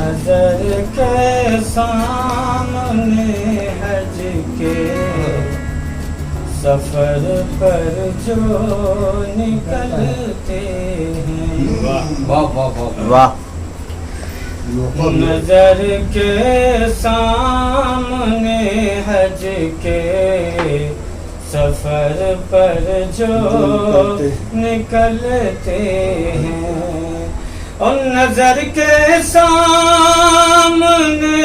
نظر کے سامنے حج کے سفر پر جو نکلتے ہیں. واہ واہ واہ واہ. نظر کے سامنے حج کے سفر پر جو نکلتے ہیں. اور نظر کے سامنے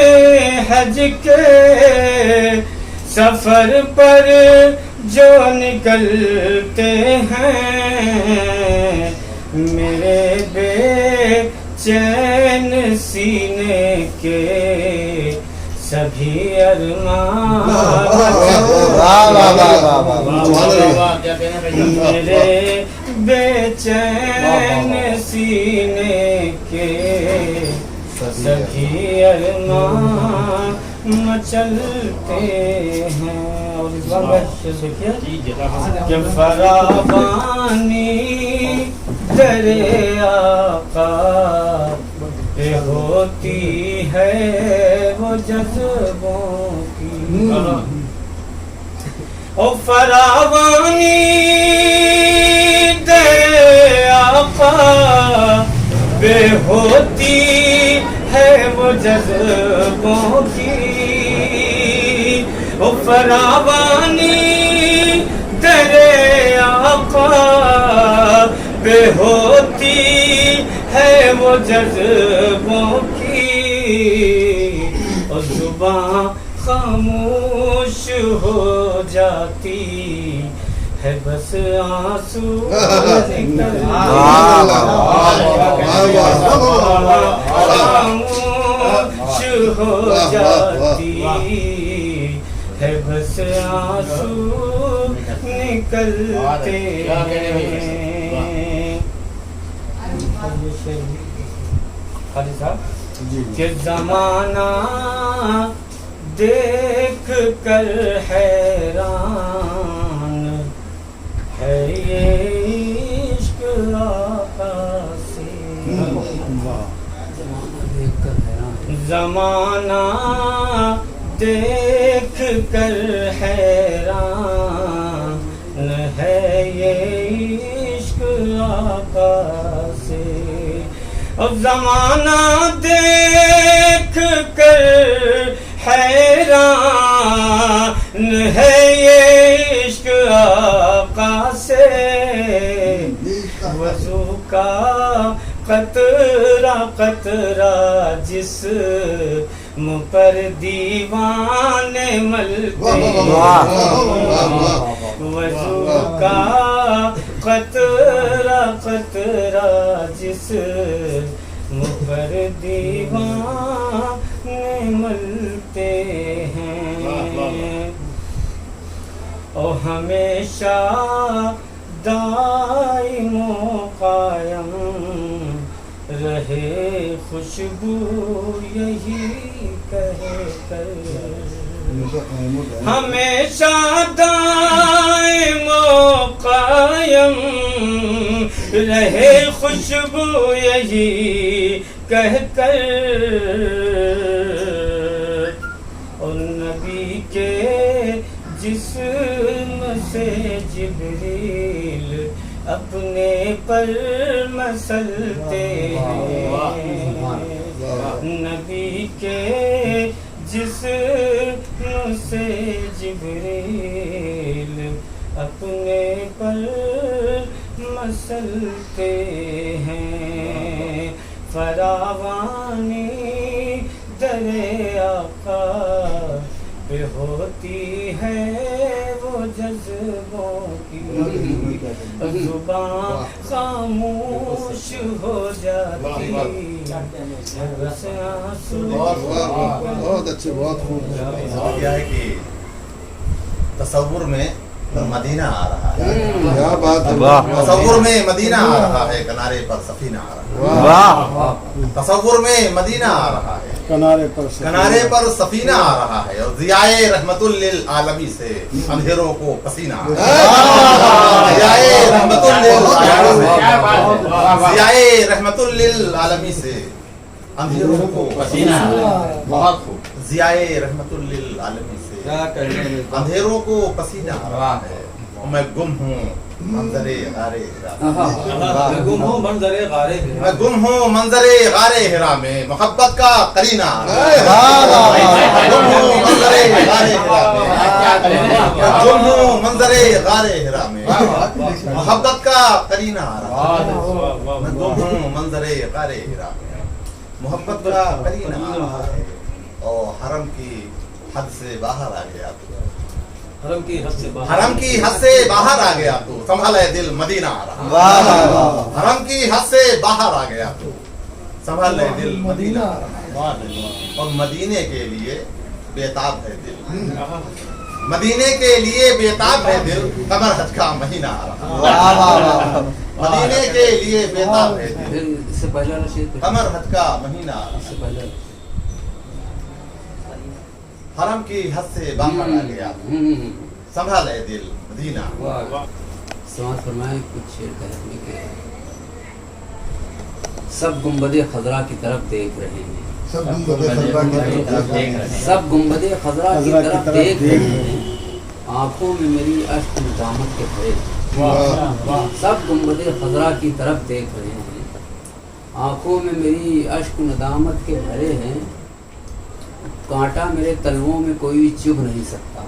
حج کے سفر پر جو نکلتے ہیں میرے بے چین سینے کے سبھی ارمان میرے بے چین سینے کے سبھی ارمان مچلتے ہیں. اور اس بار دیکھیے کہ فراوانی در آقا پہ ہوتی ہے وہ جذبوں کی. او فراوانی در آقا پہ ہوتی ہے وہ جذبوں کی. او فراوانی در آقا پہ ہوتی ہے وہ جذبوں کی. اور زباں خاموش ہو جاتی ہے بس آنسو خاموش ہو جاتی ہے بس آنسو نکلتے ہیں. خالی صاحب کہ زمانہ دیکھ کر حیران ہے یہ عشق آقا سے. زمانہ دیکھ کر حیران ہے یہ عشق آقا سے. اب زمانہ دیکھ کر حیران ہے یہ عشق آقا سے. وضو کا قطرہ قطرہ جسم پر دیوانے ملتے وضو کا قطرہ قطرہ جسم پر دیوانے ملتے ہیں. اور ہمیشہ دائم و قائم رہے خوشبو یہی کہہ کر. ہمیشہ دائم و قائم رہے خوشبو یہی کہہ کر. اور نبی کے جسم سے جبریل اپنے پر مسلتے ہیں. نبی کے جسم سے جبریل اپنے پر مسلتے ہیں. فراوانی در آقا پہ ہوتی ہے وہ جذبوں کی. زباں خاموش ہو جاتی بس آنسو. بہت اچھے بہت خوب. کیا ہے کہ تصور میں مدینہ آ رہا ہے. کیا بات ہے. تصور میں مدینہ آ رہا ہے کنارے پر سفینہ آ رہا ہے. تصور میں مدینہ آ رہا ہے کنارے پر سفینہ آ رہا ہے. اور ضیائے رحمت للعالمی سے اندھیروں کو پسینہ آ رہا ہے. ضیائے رحمت للعالمی سے अंधेरों को पसीना आ रहा है। बहुत खूब। ज़ियाए रहमतुल लिल आलमीन से क्या करने अंधेरों को पसीना आ रहा है, मैं गुम हूँ मंजरे गारे हिरा मैं गुम हूँ मंजरे गारे हिरा। मैं गुम हूँ मंजरे गारे हिरा में मोहब्बत का करीना आ रहा है। मैं गुम हूँ मंजरे गारे हिरा में, मैं गुम हूँ मंजरे गारे हिरा में मोहब्बत का करीना आ रहा है। मैं गुम हूँ मंजरे गारे हिरा में मोहब्बत का करीना आ रहा है। और हरम की हद से बाहर आ गया तू, हरम की हद से बाहर। हरम की हद से बाहर आ गया तू, संभल है दिल मदीना आ रहा। हरम की हद से बाहर आ गया तू, संभल है दिल मदीना आ रहा है। और मदीने के लिए बेताब है दिल, मदीने के लिए बेताब है दिल, कमर हज का महीना आ रहा। मदीने के लिए बेताब है दिल, इससे पहले रशीद कमर हज का महीना आ रहा। इससे पहले हरम की हद से बाहर आ गया तू, संभल है दिल मदीना। समाज फरमाए कुछ शेर कहने के सब गुंबदे खजरा की तरफ देख रहे हैं, सब गुंबदे खजरा की तरफ देख रहे हैं, सब गुंबदे खजरा की तरफ देख रहे हैं, आंखों में मेरी अश्क दामत के भरे। सब गुंबदे खजरा की तरफ देख रहे हैं, आंखों में मेरी अश्क नदामत के भरे हैं, कांटा मेरे तलवों में कोई चुभ नहीं सकता,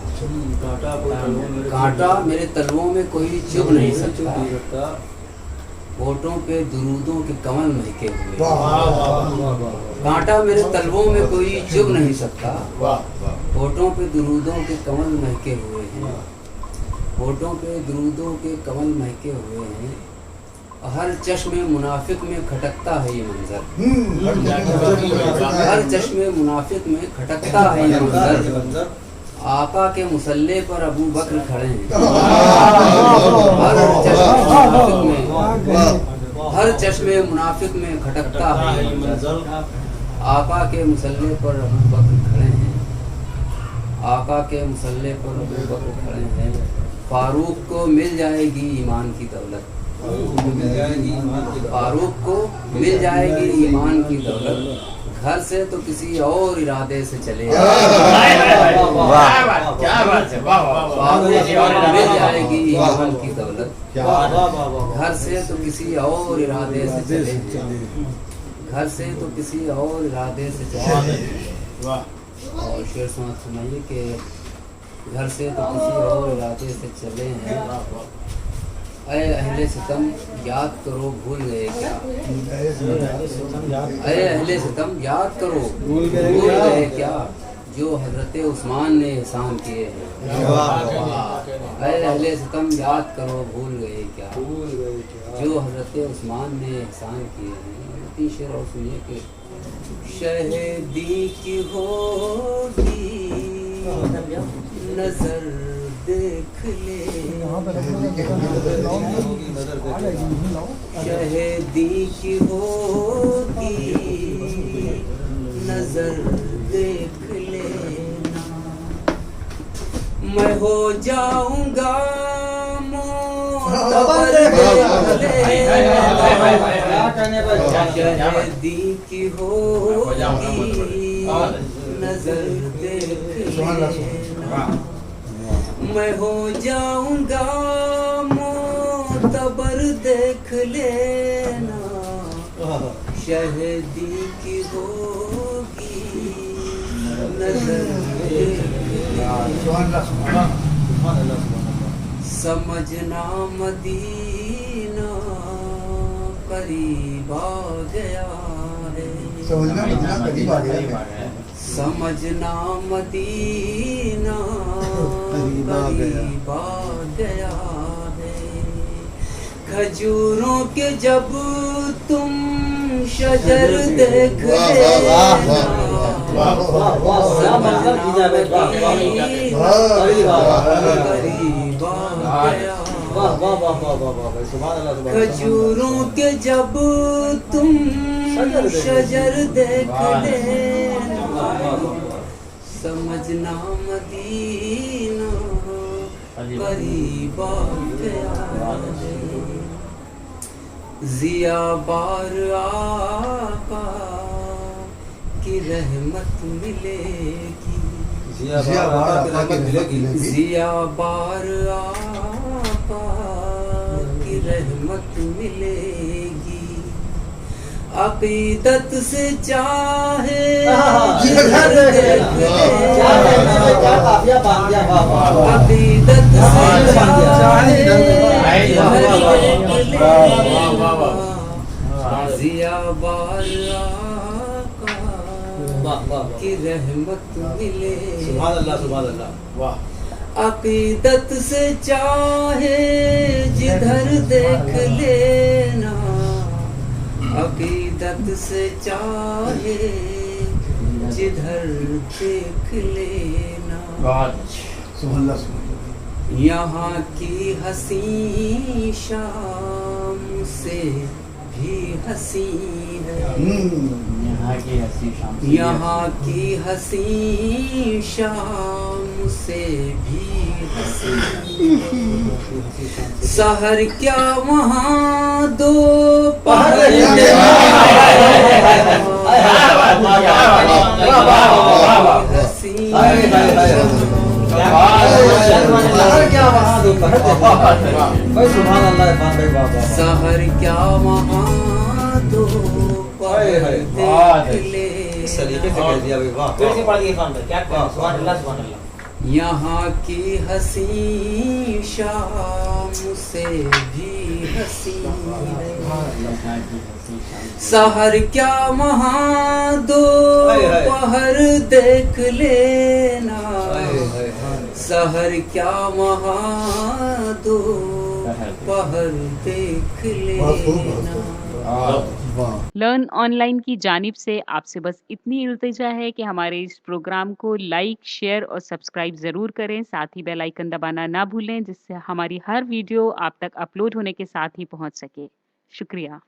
कांटा मेरे तलवों में कोई चुभ नहीं सकता, होठों पे दुरूदों के कमल महके हुए, कांटा मेरे तलवों में कोई चुभ नहीं सकता, होठों पे दुरूदों के कमल महके हुए हैं, होठों पे दुरूदों के कमल महके हुए हैं, हर चश्मे मुनाफिक में खटकता है ये मंजर, हर चश्मे मुनाफिक में खटकता है ये मंजर, आका के मुसल्ले पर अबू बकर खड़े हैं, हर चश्मे मुनाफिक में खटकता है ये मंजर, आका के मुसल्ले पर अबू बकर खड़े हैं, आका के मुसल्ले पर अबू बकर खड़े हैं, फारूक को मिल जाएगी ईमान की दौलत, फारूक को मिल जाएगी ईमान की दौलत, घर से तो किसी और इरादे से चले, फारूक को मिल जाएगी ईमान की दौलत, घर से तो किसी और इरादे से चले, घर से तो किसी और इरादे से चले। और शेर समाज सुनाइए कि घर से तो किसी और इरादे से चले हैं, अरे अहले सितम याद करो भूल गए क्या, अरे अहले सितम याद करो भूल गए क्या, जो हजरत उस्मान ने एहसान किए हैं, अरे अहले सितम याद करो भूल गए क्या, जो हजरत उस्मान ने एहसान किए हैं। तीन शेर और सुनिए कि शहीदी की होगी नजर देख ले, शहीदी की होगी नजर देख लेना, मैं हो जाऊंगा मोतबर देख लेना, शहीदी की होगी नजर देख लेना, मैं हो जाऊंगा मोतबर देख लेना, शहीदी की होगी नजर देख लेना, समझना मदीना करीब आ गया है, समझना मदीना करीब आ गया है, समझना मदीना करीब आ गया है, खजूरों के जब तुम शजर देख लेना, खजूरों के जब तुम शजर देख लेना, समझना मदीना करीब आ गया है, जिया बार आका रहमत मिलेगी, जिया बार आका की रहमत मिलेगी, जिया बार आका की रहमत मिलेगी, अकीदत से चाहे जिधर देख ले, अकीदत से चाहे जिधर देख ले, जिया बार आका की रहमत मिले, अकीदत से चाहे जिधर देख लेना, अकीदत से चाहे जिधर देख लेना, यहाँ की हसी शाम से भी हसी है, यहाँ की हसी शाम से भी हसी है, सहर क्या वहाँ दो पहर हसी सहर क्या वहाँ दो पहर देख ले, यहाँ की हसी शाम से भी हसी है, सहर क्या वहाँ दो पहर देख लेना, सहर क्या वहाँ दो पहर देख लेना। लर्न ऑनलाइन की जानिब से आपसे बस इतनी इल्तिजा है कि हमारे इस प्रोग्राम को लाइक, शेयर और सब्सक्राइब ज़रूर करें। साथ ही बेल आइकन दबाना ना भूलें, जिससे हमारी हर वीडियो आप तक अपलोड होने के साथ ही पहुंच सके। शुक्रिया।